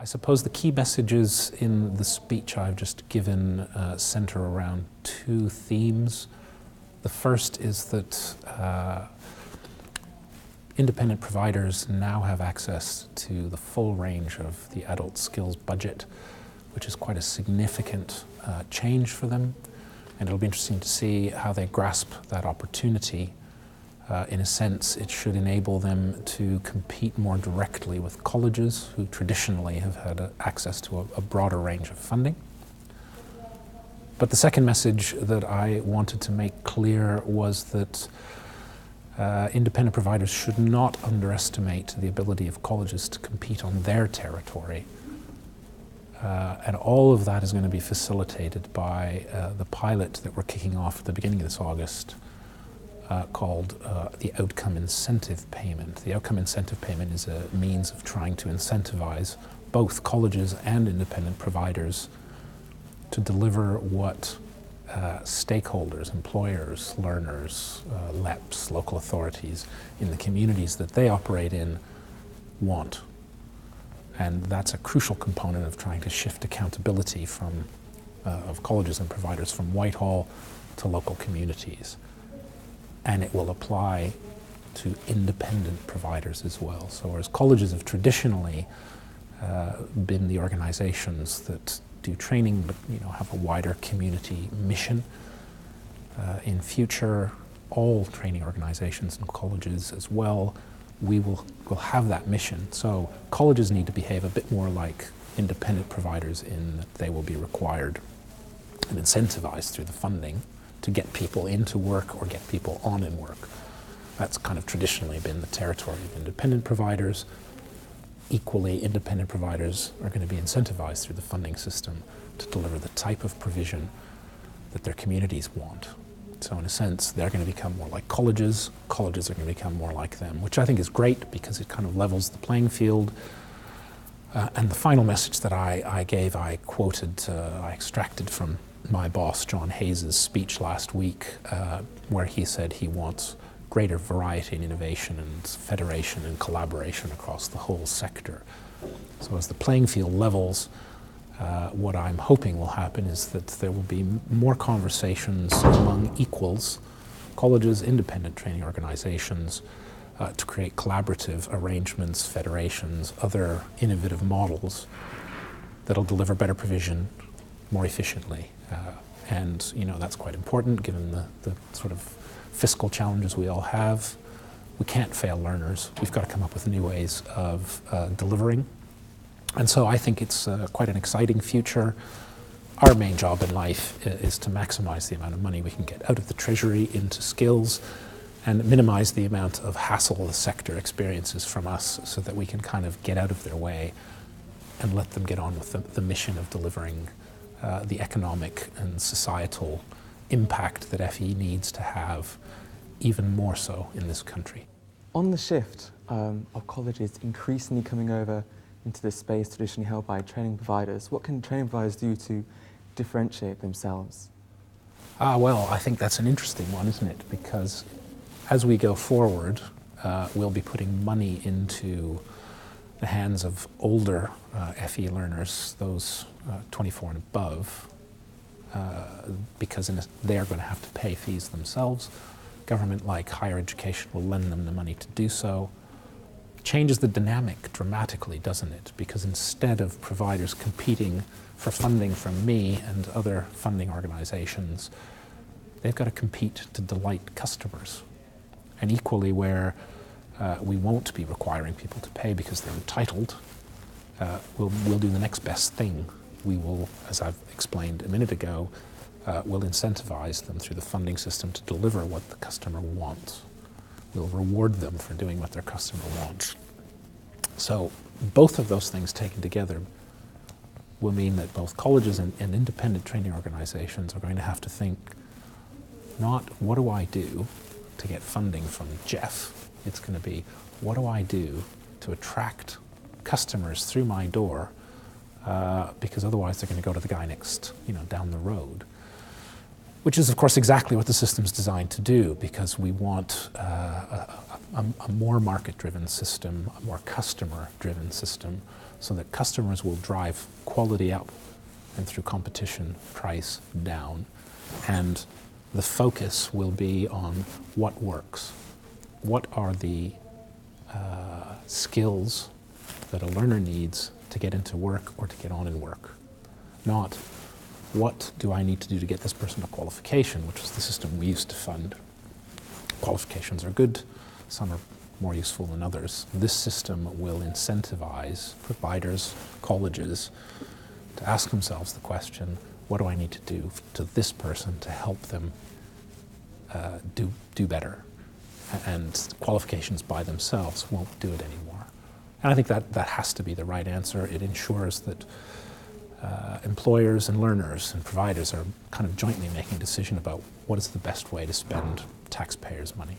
I suppose the key messages in the speech I've just given center around two themes. The first is that independent providers now have access to the full range of the adult skills budget, which is quite a significant change for them. And it'll be interesting to see how they grasp that opportunity. In a sense, it should enable them to compete more directly with colleges who traditionally have had access to a broader range of funding. But the second message that I wanted to make clear was that independent providers should not underestimate the ability of colleges to compete on their territory. And all of that is going to be facilitated by the pilot that we're kicking off at the beginning of this August, called the outcome incentive payment. The outcome incentive payment is a means of trying to incentivize both colleges and independent providers to deliver what stakeholders, employers, learners, LEPs, local authorities in the communities that they operate in want. And that's a crucial component of trying to shift accountability of colleges and providers from Whitehall to local communities. And it will apply to independent providers as well. So whereas colleges have traditionally been the organizations that do training but have a wider community mission, in future all training organizations and colleges as well will have that mission. So colleges need to behave a bit more like independent providers in that they will be required and incentivized through the funding to get people into work or get people on in work. That's kind of traditionally been the territory of independent providers. Equally, independent providers are going to be incentivized through the funding system to deliver the type of provision that their communities want. So in a sense, they're going to become more like colleges. Colleges are going to become more like them, which I think is great because it kind of levels the playing field. And the final message that I gave, I extracted from my boss, John Hayes' speech last week, where he said he wants greater variety and innovation and federation and collaboration across the whole sector. So as the playing field levels, what I'm hoping will happen is that there will be more conversations among equals, colleges, independent training organizations, to create collaborative arrangements, federations, other innovative models that'll deliver better provision more efficiently. And that's quite important given the sort of fiscal challenges we all have. We can't fail learners. We've got to come up with new ways of delivering. And so I think it's quite an exciting future. Our main job in life is to maximize the amount of money we can get out of the Treasury into skills and minimize the amount of hassle the sector experiences from us so that we can kind of get out of their way and let them get on with the mission of delivering the economic and societal impact that FE needs to have, even more so in this country. On the shift of colleges increasingly coming over into this space traditionally held by training providers, what can training providers do to differentiate themselves? Well, I think that's an interesting one, isn't it? Because as we go forward, we'll be putting money into the hands of older FE learners, those 24 and above, because they're going to have to pay fees themselves. Government, like higher education, will lend them the money to do so. Changes the dynamic dramatically, doesn't it? Because instead of providers competing for funding from me and other funding organizations, they've got to compete to delight customers. And equally, where we won't be requiring people to pay because they're entitled, we'll do the next best thing. We will, as I've explained a minute ago, we'll incentivize them through the funding system to deliver what the customer wants. We'll reward them for doing what their customer wants. So both of those things taken together will mean that both colleges and independent training organizations are going to have to think not what do I do to get funding from Geoff. It's going to be what do I do to attract customers through my door, because otherwise they're going to go to the guy next, down the road. Which is, of course, exactly what the system's designed to do, because we want a more market-driven system, a more customer-driven system, so that customers will drive quality up and through competition, price down. And the focus will be on what works. What are the skills that a learner needs to get into work or to get on in work? Not what do I need to do to get this person a qualification, which is the system we used to fund. Qualifications are good, some are more useful than others. This system will incentivize providers, colleges, to ask themselves the question, what do I need to do to this person to help them do better? And qualifications by themselves won't do it anymore. And I think that has to be the right answer. It ensures that employers and learners and providers are kind of jointly making a decision about what is the best way to spend taxpayers' money.